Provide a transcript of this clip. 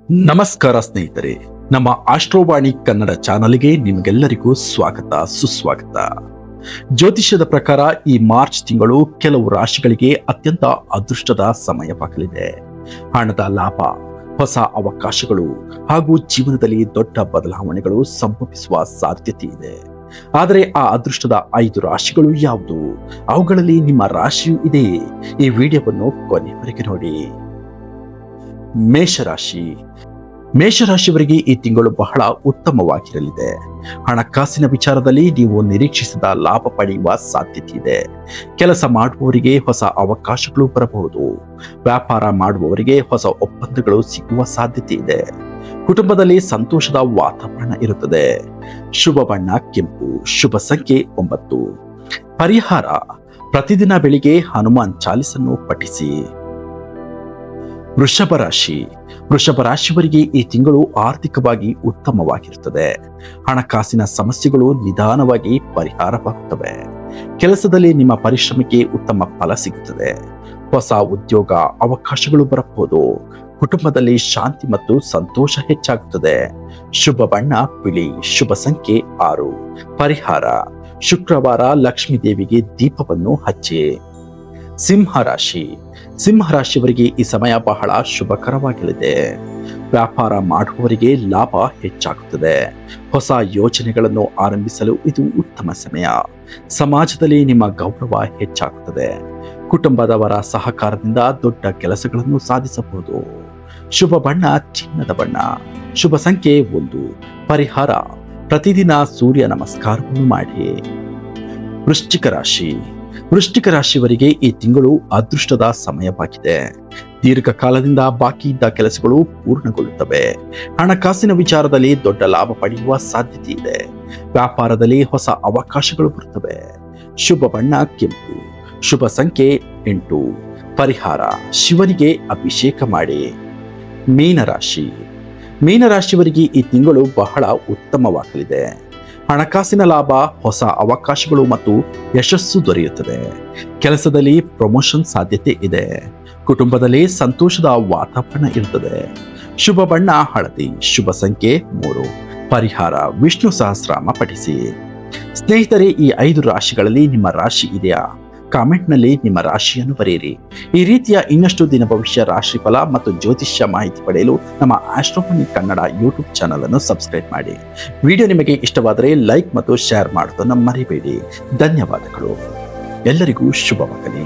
ನಮಸ್ಕಾರ ಸ್ನೇಹಿತರೆ, ನಮ್ಮ ಆಸ್ಟ್ರೋವಾಣಿ ಕನ್ನಡ ಚಾನಲ್ಗೆ ನಿಮಗೆಲ್ಲರಿಗೂ ಸ್ವಾಗತ ಸುಸ್ವಾಗತ. ಜ್ಯೋತಿಷ್ಯದ ಪ್ರಕಾರ ಈ ಮಾರ್ಚ್ ತಿಂಗಳು ಕೆಲವು ರಾಶಿಗಳಿಗೆ ಅತ್ಯಂತ ಅದೃಷ್ಟದ ಸಮಯವಾಗಲಿದೆ. ಹಣದ ಲಾಭ, ಹೊಸ ಅವಕಾಶಗಳು ಹಾಗೂ ಜೀವನದಲ್ಲಿ ದೊಡ್ಡ ಬದಲಾವಣೆಗಳು ಸಂಭವಿಸುವ ಸಾಧ್ಯತೆ ಇದೆ. ಆದರೆ ಆ ಅದೃಷ್ಟದ 5 ರಾಶಿಗಳು ಯಾವುದು, ಅವುಗಳಲ್ಲಿ ನಿಮ್ಮ ರಾಶಿಯೂ ಇದೆ. ಈ ವಿಡಿಯೋವನ್ನು ಕೊನೆವರೆಗೆ ನೋಡಿ. ಮೇಷರಾಶಿ. ಮೇಷರಾಶಿಯವರಿಗೆ ಈ ತಿಂಗಳು ಬಹಳ ಉತ್ತಮವಾಗಿರಲಿದೆ. ಹಣಕಾಸಿನ ವಿಚಾರದಲ್ಲಿ ನೀವು ನಿರೀಕ್ಷಿಸಿದ ಲಾಭ ಪಡೆಯುವ ಸಾಧ್ಯತೆ ಇದೆ. ಕೆಲಸ ಮಾಡುವವರಿಗೆ ಹೊಸ ಅವಕಾಶಗಳು ಬರಬಹುದು. ವ್ಯಾಪಾರ ಮಾಡುವವರಿಗೆ ಹೊಸ ಒಪ್ಪಂದಗಳು ಸಿಗುವ ಸಾಧ್ಯತೆ ಇದೆ. ಕುಟುಂಬದಲ್ಲಿ ಸಂತೋಷದ ವಾತಾವರಣ ಇರುತ್ತದೆ. ಶುಭ ಬಣ್ಣ ಕೆಂಪು, ಶುಭ ಸಂಖ್ಯೆ 9. ಪರಿಹಾರ: ಪ್ರತಿದಿನ ಬೆಳಿಗ್ಗೆ ಹನುಮಾನ್ ಚಾಲಿಸನ್ನು ಪಠಿಸಿ. ವೃಷಭ ರಾಶಿ. ವೃಷಭ ರಾಶಿಯವರಿಗೆ ಈ ತಿಂಗಳು ಆರ್ಥಿಕವಾಗಿ ಉತ್ತಮವಾಗಿರುತ್ತದೆ. ಹಣಕಾಸಿನ ಸಮಸ್ಯೆಗಳು ನಿಧಾನವಾಗಿ ಪರಿಹಾರವಾಗುತ್ತವೆ. ಕೆಲಸದಲ್ಲಿ ನಿಮ್ಮ ಪರಿಶ್ರಮಕ್ಕೆ ಉತ್ತಮ ಫಲ ಸಿಗುತ್ತದೆ. ಹೊಸ ಉದ್ಯೋಗ ಅವಕಾಶಗಳು ಬರಬಹುದು. ಕುಟುಂಬದಲ್ಲಿ ಶಾಂತಿ ಮತ್ತು ಸಂತೋಷ ಹೆಚ್ಚಾಗುತ್ತದೆ. ಶುಭ ಬಣ್ಣ ಬಿಳಿ, ಶುಭ ಸಂಖ್ಯೆ 6. ಪರಿಹಾರ: ಶುಕ್ರವಾರ ಲಕ್ಷ್ಮೀ ದೇವಿಗೆ ದೀಪವನ್ನು ಹಚ್ಚಿ. ಸಿಂಹರಾಶಿ. ಸಿಂಹರಾಶಿಯವರಿಗೆ ಈ ಸಮಯ ಬಹಳ ಶುಭಕರವಾಗಲಿದೆ. ವ್ಯಾಪಾರ ಮಾಡುವವರಿಗೆ ಲಾಭ ಹೆಚ್ಚಾಗುತ್ತದೆ. ಹೊಸ ಯೋಜನೆಗಳನ್ನು ಆರಂಭಿಸಲು ಇದು ಉತ್ತಮ ಸಮಯ. ಸಮಾಜದಲ್ಲಿ ನಿಮ್ಮ ಗೌರವ ಹೆಚ್ಚಾಗುತ್ತದೆ. ಕುಟುಂಬದವರ ಸಹಕಾರದಿಂದ ದೊಡ್ಡ ಕೆಲಸಗಳನ್ನು ಸಾಧಿಸಬಹುದು. ಶುಭ ಬಣ್ಣ ಚಿನ್ನದ ಬಣ್ಣ, ಶುಭ ಸಂಖ್ಯೆ 1. ಪರಿಹಾರ: ಪ್ರತಿದಿನ ಸೂರ್ಯ ನಮಸ್ಕಾರವನ್ನು ಮಾಡಿ. ವೃಶ್ಚಿಕ ರಾಶಿ. ವೃಶ್ಚಿಕ ರಾಶಿಯವರಿಗೆ ಈ ತಿಂಗಳು ಅದೃಷ್ಟದ ಸಮಯವಾಗಿದೆ. ದೀರ್ಘಕಾಲದಿಂದ ಬಾಕಿ ಇದ್ದ ಕೆಲಸಗಳು ಪೂರ್ಣಗೊಳ್ಳುತ್ತವೆ. ಹಣಕಾಸಿನ ವಿಚಾರದಲ್ಲಿ ದೊಡ್ಡ ಲಾಭ ಪಡೆಯುವ ಸಾಧ್ಯತೆ ಇದೆ. ವ್ಯಾಪಾರದಲ್ಲಿ ಹೊಸ ಅವಕಾಶಗಳು ಬರುತ್ತವೆ. ಶುಭ ಬಣ್ಣ ಕೆಂಪು, ಶುಭ ಸಂಖ್ಯೆ 8. ಪರಿಹಾರ: ಶಿವನಿಗೆ ಅಭಿಷೇಕ ಮಾಡಿ. ಮೀನರಾಶಿ. ಮೀನರಾಶಿಯವರಿಗೆ ಈ ತಿಂಗಳು ಬಹಳ ಉತ್ತಮವಾಗಲಿದೆ. ಹಣಕಾಸಿನ ಲಾಭ, ಹೊಸ ಅವಕಾಶಗಳು ಮತ್ತು ಯಶಸ್ಸು ದೊರೆಯುತ್ತದೆ. ಕೆಲಸದಲ್ಲಿ ಪ್ರಮೋಷನ್ ಸಾಧ್ಯತೆ ಇದೆ. ಕುಟುಂಬದಲ್ಲಿ ಸಂತೋಷದ ವಾತಾವರಣ ಇರುತ್ತದೆ. ಶುಭ ಬಣ್ಣ ಹಳದಿ, ಶುಭ ಸಂಖ್ಯೆ 3. ಪರಿಹಾರ: ವಿಷ್ಣು ಸಹಸ್ರನಾಮ ಪಠಿಸಿ. ಸ್ನೇಹಿತರೆ, ಈ 5 ರಾಶಿಗಳಲ್ಲಿ ನಿಮ್ಮ ರಾಶಿ ಇದೆಯಾ? ಕಾಮೆಂಟ್ನಲ್ಲಿ ನಿಮ್ಮ ರಾಶಿಯನ್ನು ಬರೆಯಿರಿ. ಈ ರೀತಿಯ ಇನ್ನಷ್ಟು ದಿನ ಭವಿಷ್ಯ ರಾಶಿಫಲ ಮತ್ತು ಜ್ಯೋತಿಷ್ಯ ಮಾಹಿತಿ ಪಡೆಯಲು ನಮ್ಮ ಆಸ್ಟ್ರೋವಾಣಿ ಕನ್ನಡ ಯೂಟ್ಯೂಬ್ ಚಾನಲ್ ಅನ್ನು ಸಬ್ಸ್ಕ್ರೈಬ್ ಮಾಡಿ. ವಿಡಿಯೋ ನಿಮಗೆ ಇಷ್ಟವಾದರೆ ಲೈಕ್ ಮತ್ತು ಶೇರ್ ಮಾಡೋದನ್ನು ಮರಿಬೇಡಿ. ಧನ್ಯವಾದಗಳು. ಎಲ್ಲರಿಗೂ ಶುಭವಾಗಲಿ.